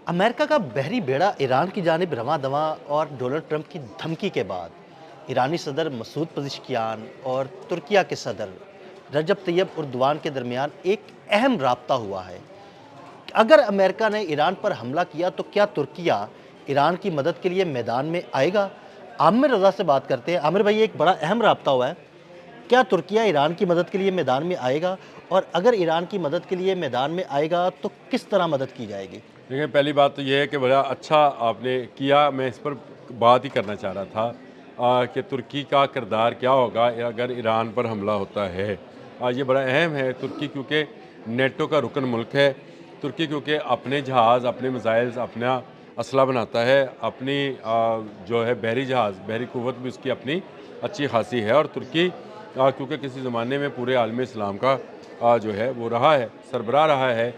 امریکہ کا بحری بیڑا ایران کی جانب رواں دواں اور ڈونلڈ ٹرمپ کی دھمکی کے بعد ایرانی صدر مسعود پزشکیان اور ترکیہ کے صدر رجب طیب اردوان کے درمیان ایک اہم رابطہ ہوا ہے۔ اگر امریکہ نے ایران پر حملہ کیا تو کیا ترکیہ ایران کی مدد کے لیے میدان میں آئے گا؟ عامر رضا سے بات کرتے ہیں۔ عامر بھائی، ایک بڑا اہم رابطہ ہوا ہے، کیا ترکیہ ایران کی مدد کے لیے میدان میں آئے گا؟ اور اگر ایران کی مدد کے لیے میدان میں آئے گا تو کس طرح مدد کی جائے گی؟ دیکھیں، پہلی بات تو یہ ہے کہ بڑا اچھا آپ نے کیا، میں اس پر بات ہی کرنا چاہ رہا تھا کہ ترکی کا کردار کیا ہوگا اگر ایران پر حملہ ہوتا ہے۔ یہ بڑا اہم ہے، ترکی کیونکہ نیٹو کا رکن ملک ہے، ترکی کیونکہ اپنے جہاز، اپنے میزائلز، اپنا اسلحہ بناتا ہے، اپنی جو ہے بحری جہاز، بحری قوت بھی اس کی اپنی اچھی خاصی ہے، اور ترکی کیونکہ کسی زمانے میں پورے عالم اسلام کا جو ہے وہ رہا ہے، سربراہ رہا ہے،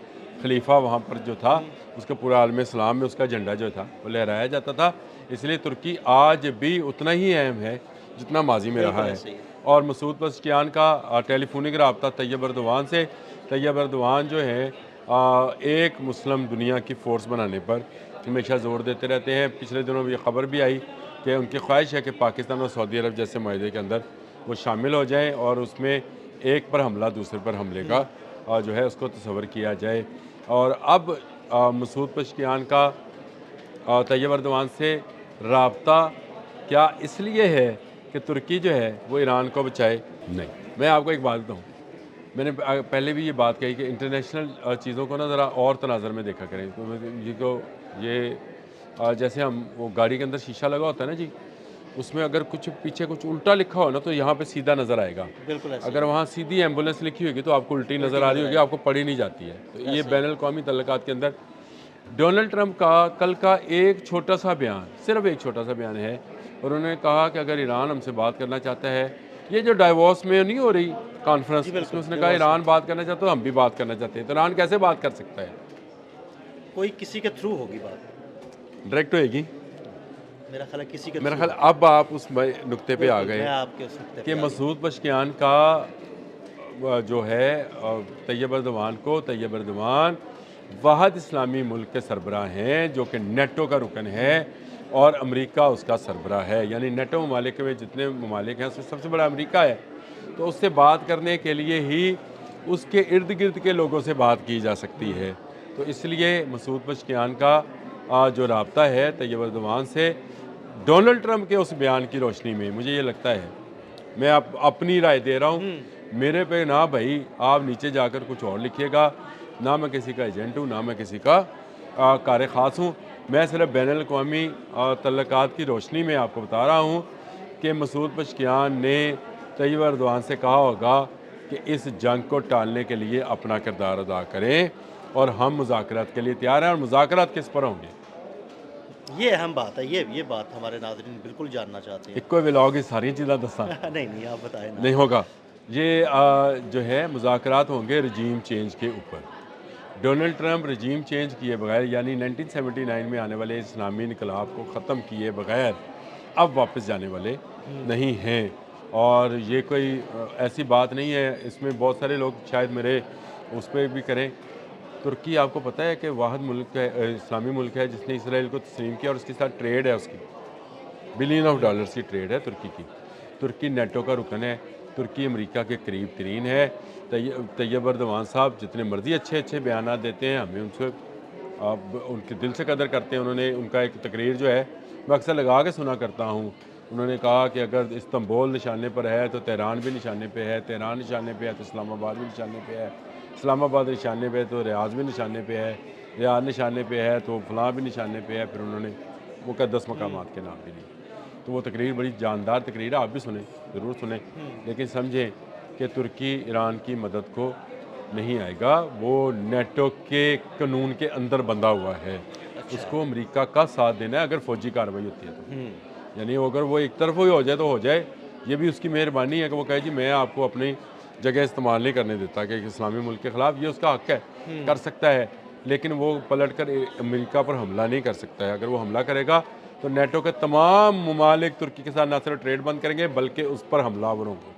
خلیفہ وہاں پر جو تھا اس کا پورا عالم اسلام میں اس کا جھنڈا جو تھا وہ لہرایا جاتا تھا، اس لیے ترکی آج بھی اتنا ہی اہم ہے جتنا ماضی میں رہا ہے۔ اور مسعود پزشکیان کا ٹیلی فونک رابطہ طیب اردوان سے، طیب اردوان جو ہے ایک مسلم دنیا کی فورس بنانے پر ہمیشہ زور دیتے رہتے ہیں۔ پچھلے دنوں یہ خبر بھی آئی کہ ان کی خواہش ہے کہ پاکستان اور سعودی عرب جیسے معاہدے کے اندر وہ شامل ہو جائیں اور اس میں ایک پر حملہ دوسرے پر حملے کا جو ہے اس کو تصور کیا جائے۔ اور اب مسعود پزشکیان کا طیب اردوان سے رابطہ کیا اس لیے ہے کہ ترکی جو ہے وہ ایران کو بچائے؟ نہیں، میں آپ کو ایک بات بتاؤں، میں نے پہلے بھی یہ بات کہی کہ انٹرنیشنل چیزوں کو نا ذرا اور تناظر میں دیکھا کریں۔ تو یہ جیسے ہم وہ گاڑی کے اندر شیشہ لگا ہوتا ہے نا جی، اس میں اگر کچھ پیچھے کچھ الٹا لکھا ہو نا تو یہاں پہ سیدھا نظر آئے گا، بالکل ایسے اگر وہاں سیدھی ایمبولینس لکھی ہوگی تو آپ کو الٹی نظر آ رہی ہوگی، آپ کو پڑھی نہیں جاتی ہے۔ تو یہ بین الاقوامی تعلقات کے اندر ڈونلڈ ٹرمپ کا کل کا ایک چھوٹا سا بیان، صرف ایک چھوٹا سا بیان ہے، اور انہوں نے کہا کہ اگر ایران ہم سے بات کرنا چاہتا ہے، یہ جو ڈائیورس میں نہیں ہو رہی کانفرنس، اس میں اس نے کہا ایران بات کرنا چاہتا ہے، ہم بھی بات کرنا چاہتے ہیں، تو ایران کیسے بات کر سکتا ہے؟ کوئی کسی کے تھرو ہوگی بات، ڈائریکٹ ہوئے گی میرا خیال ہے کسی کے میرا تھرو۔ خیال اب آپ اس نقطے پہ آ میں گئے آپ کے اس نقطے کہ پہ آ گیا۔ مسعود پزشکیان کا جو ہے طیب اردوان واحد اسلامی ملک کے سربراہ ہیں جو کہ نیٹو کا رکن ہے، اور امریکہ اس کا سربراہ ہے، یعنی نیٹو ممالک میں جتنے ممالک ہیں اس میں سب سے بڑا امریکہ ہے، تو اس سے بات کرنے کے لیے ہی اس کے ارد گرد کے لوگوں سے بات کی جا سکتی ہے۔ تو اس لیے مسعود پزشکیان کا جو رابطہ ہے طیب اردوان سے ڈونلڈ ٹرمپ کے اس بیان کی روشنی میں مجھے یہ لگتا ہے، میں اپنی رائے دے رہا ہوں، میرے پہ نہ بھائی آپ نیچے جا کر کچھ اور لکھیے گا، نہ میں کسی کا ایجنٹ ہوں، نہ میں کسی کا کار خاص ہوں، میں صرف بین الاقوامی تعلقات کی روشنی میں آپ کو بتا رہا ہوں کہ مسعود پزشکیان نے طیب اردوان سے کہا ہوگا کہ اس جنگ کو ٹالنے کے لیے اپنا کردار ادا کریں، اور ہم مذاکرات کے لیے تیار ہیں، اور مذاکرات کس پر ہوں گے؟ یہ اہم بات ہے، یہ بات ہمارے ناظرین بالکل جاننا چاہتے ایک کوئی ولاگ یہ ساری چیزیں دساں ہیں۔ نہیں آپ بتائیں نا۔ نہیں ہوگا۔ یہ جو ہے مذاکرات ہوں گے رجیم چینج کے اوپر۔ ڈونلڈ ٹرمپ رجیم چینج کیے بغیر، یعنی 1979 میں آنے والے اسلامی انقلاب کو ختم کیے بغیر اب واپس جانے والے نہیں ہیں، اور یہ کوئی ایسی بات نہیں ہے، اس میں بہت سارے لوگ شاید میرے اس پہ بھی کریں۔ ترکی آپ کو پتہ ہے کہ واحد ملک ہے، اسلامی ملک ہے جس نے اسرائیل کو تسلیم کیا، اور اس کے ساتھ ٹریڈ ہے، اس کی بلین آف ڈالرز کی ٹریڈ ہے ترکی کی۔ ترکی نیٹو کا رکن ہے، ترکی امریکہ کے قریب ترین ہے۔ طیب اردوان صاحب جتنے مرضی اچھے بیانات دیتے ہیں، ہمیں ان سے ان کے دل سے قدر کرتے ہیں۔ انہوں نے ان کا ایک تقریر جو ہے میں اکثر لگا کے سنا کرتا ہوں، انہوں نے کہا کہ اگر استنبول نشانے پر ہے تو تہران بھی نشانے پہ ہے، تہران نشانے پہ ہے تو اسلام آباد بھی نشانے پہ ہے، اسلام آباد نشانے پہ ہے تو ریاض بھی نشانے پہ ہے، ریاض نشانے پہ ہے تو فلاں بھی نشانے پہ ہے، پھر انہوں نے مقدس مقامات کے نام بھی لیے۔ تو وہ تقریر بڑی جاندار تقریر ہے، آپ بھی سنیں، ضرور سنیں، لیکن سمجھیں کہ ترکی ایران کی مدد کو نہیں آئے گا، وہ نیٹو کے قانون کے اندر بندھا ہوا ہے، اس کو امریکہ کا ساتھ دینا ہے اگر فوجی کارروائی ہوتی ہے تو، یعنی اگر وہ ایک طرف ہو جائے تو ہو جائے، یہ بھی اس کی مہربانی ہے کہ وہ کہے جی میں آپ کو اپنی جگہ استعمال نہیں کرنے دیتا کہ ایک اسلامی ملک کے خلاف، یہ اس کا حق ہے، کر سکتا ہے، لیکن وہ پلٹ کر امریکہ پر حملہ نہیں کر سکتا ہے۔ اگر وہ حملہ کرے گا تو نیٹو کے تمام ممالک ترکی کے ساتھ نہ صرف ٹریڈ بند کریں گے بلکہ اس پر حملہ آور ہوں گے۔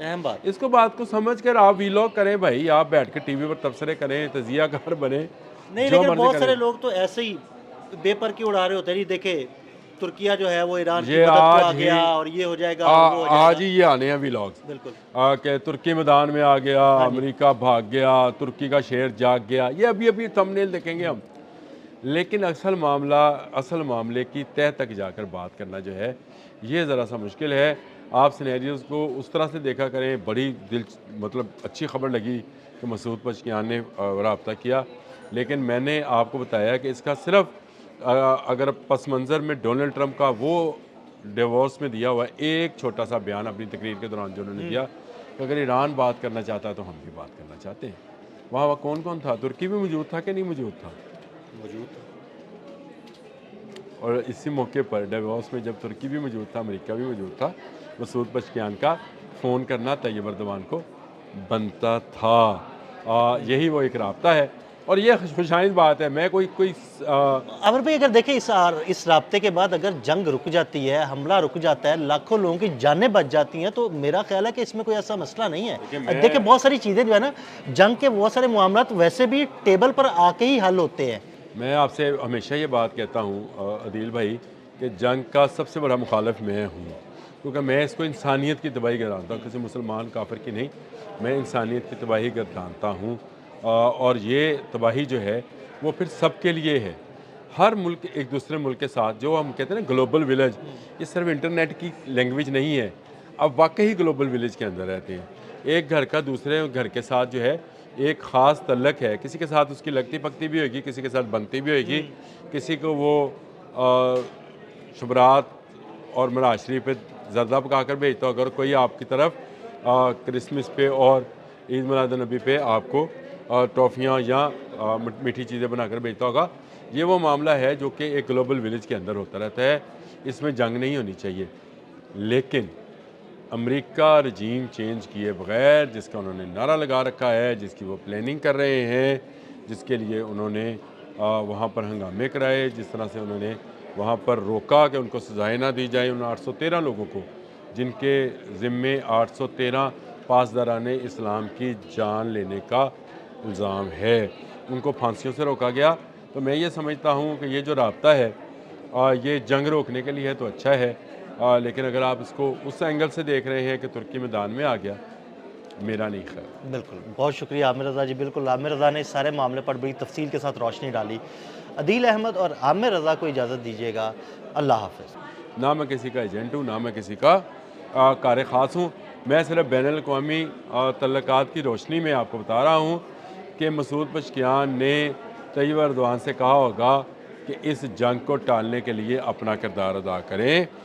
اہم بات. اس کو بات کو سمجھ کر آپ ویلاگ کریں بھائی, آپ بیٹھ کے ٹی وی پر تبصرے کریں, تجزیہ کار بنیں, نہیں جو لیکن مرضی بہت کریں. سارے لوگ تو ایسے ہی بے پر کی اڑا رہے ہوتے ہیں. جی دیکھیں ترکیہ جو ہے وہ ایران کی یہ مدد کو آج آ ہی گیا اور یہ ہو جائے گا اور وہ ہو جائے آج گا. ہی یہ آنے ہیں ویلاگز بالکل کہ ترکی میدان میں آ گیا, ہاں جی امریکہ بھاگ گیا, ترکی کا شیر جاگ گیا, یہ ابھی تھمبنیل دیکھیں گے ہم. لیکن اصل معاملے کی تہ تک جا کر بات کرنا جو ہے یہ ذرا سا مشکل ہے. آپ سینیریوز کو اس طرح سے دیکھا کریں. بڑی مطلب اچھی خبر لگی کہ مسعود پزشکیان نے رابطہ کیا, لیکن میں نے آپ کو بتایا کہ اس کا صرف اگر پس منظر میں ڈونلڈ ٹرمپ کا وہ ڈیورس میں دیا ہوا ایک چھوٹا سا بیان اپنی تقریر کے دوران جو انہوں نے دیا کہ اگر ایران بات کرنا چاہتا ہے تو ہم بھی بات کرنا چاہتے ہیں. وہاں کون کون تھا؟ ترکی بھی موجود تھا کہ نہیں موجود تھا؟ موجود. اور اسی موقع پر ڈیووس میں جب ترکی بھی موجود تھا, امریکہ بھی موجود تھا, مسعود پزشکیان کا فون کرنا طیب اردوان کو بنتا تھا. یہی وہ ایک رابطہ ہے اور یہ خوشائند بات ہے. میں کوئی عامر بھائی اگر دیکھیں اس رابطے کے بعد اگر جنگ رک جاتی ہے, حملہ رک جاتا ہے, لاکھوں لوگوں کی جانیں بچ جاتی ہیں, تو میرا خیال ہے کہ اس میں کوئی ایسا مسئلہ نہیں ہے. دیکھیں بہت ساری چیزیں جو ہے نا, جنگ کے بہت سارے معاملات ویسے بھی ٹیبل پر آ کے ہی حل ہوتے ہیں. میں آپ سے ہمیشہ یہ بات کہتا ہوں عدیل بھائی کہ جنگ کا سب سے بڑا مخالف میں ہوں, کیونکہ میں اس کو انسانیت کی تباہی گردانتا ہوں, کسی مسلمان کافر کی نہیں. میں انسانیت کی تباہی گردانتا ہوں, اور یہ تباہی جو ہے وہ پھر سب کے لیے ہے. ہر ملک ایک دوسرے ملک کے ساتھ, جو ہم کہتے ہیں نا گلوبل ولیج, یہ صرف انٹرنیٹ کی لینگویج نہیں ہے. اب واقعی گلوبل ولیج کے اندر رہتے ہیں. ایک گھر کا دوسرے گھر کے ساتھ جو ہے ایک خاص تعلق ہے. کسی کے ساتھ اس کی لگتی پکتی بھی ہوگی, کسی کے ساتھ بنتی بھی ہوگی, کسی کو وہ شبرات اور معاشری پہ زردہ پکا کر بھیجتا ہو. اگر کوئی آپ کی طرف کرسمس پہ اور عید میلاد النبی پہ آپ کو ٹافیاں یا میٹھی چیزیں بنا کر بھیجتا ہوگا, یہ وہ معاملہ ہے جو کہ ایک گلوبل ولیج کے اندر ہوتا رہتا ہے. اس میں جنگ نہیں ہونی چاہیے. لیکن امریکہ رجیم چینج کیے بغیر, جس کا انہوں نے نعرہ لگا رکھا ہے, جس کی وہ پلاننگ کر رہے ہیں, جس کے لیے انہوں نے وہاں پر ہنگامے کرائے, جس طرح سے انہوں نے وہاں پر روکا کہ ان کو سزائیں نہ دی جائیں, ان 813 لوگوں کو جن کے ذمے 813 پاسداران اسلام کی جان لینے کا الزام ہے, ان کو پھانسیوں سے روکا گیا. تو میں یہ سمجھتا ہوں کہ یہ جو رابطہ ہے یہ جنگ روکنے کے لیے ہے تو اچھا ہے, لیکن اگر آپ اس کو اس اینگل سے دیکھ رہے ہیں کہ ترکی میدان میں آ گیا, میرا نہیں خیال. بالکل, بہت شکریہ عامر رضا جی. بالکل عامر رضا نے اس سارے معاملے پر بڑی تفصیل کے ساتھ روشنی ڈالی. عدیل احمد اور عامر رضا کو اجازت دیجیے گا. اللہ حافظ. نہ میں کسی کا ایجنٹ ہوں, نہ میں کسی کا کار خاص ہوں. میں صرف بین الاقوامی تعلقات کی روشنی میں آپ کو بتا رہا ہوں کہ مسعود پزشکیان نے طیب اردوان سے کہا ہوگا کہ اس جنگ کو ٹالنے کے لیے اپنا کردار ادا کریں.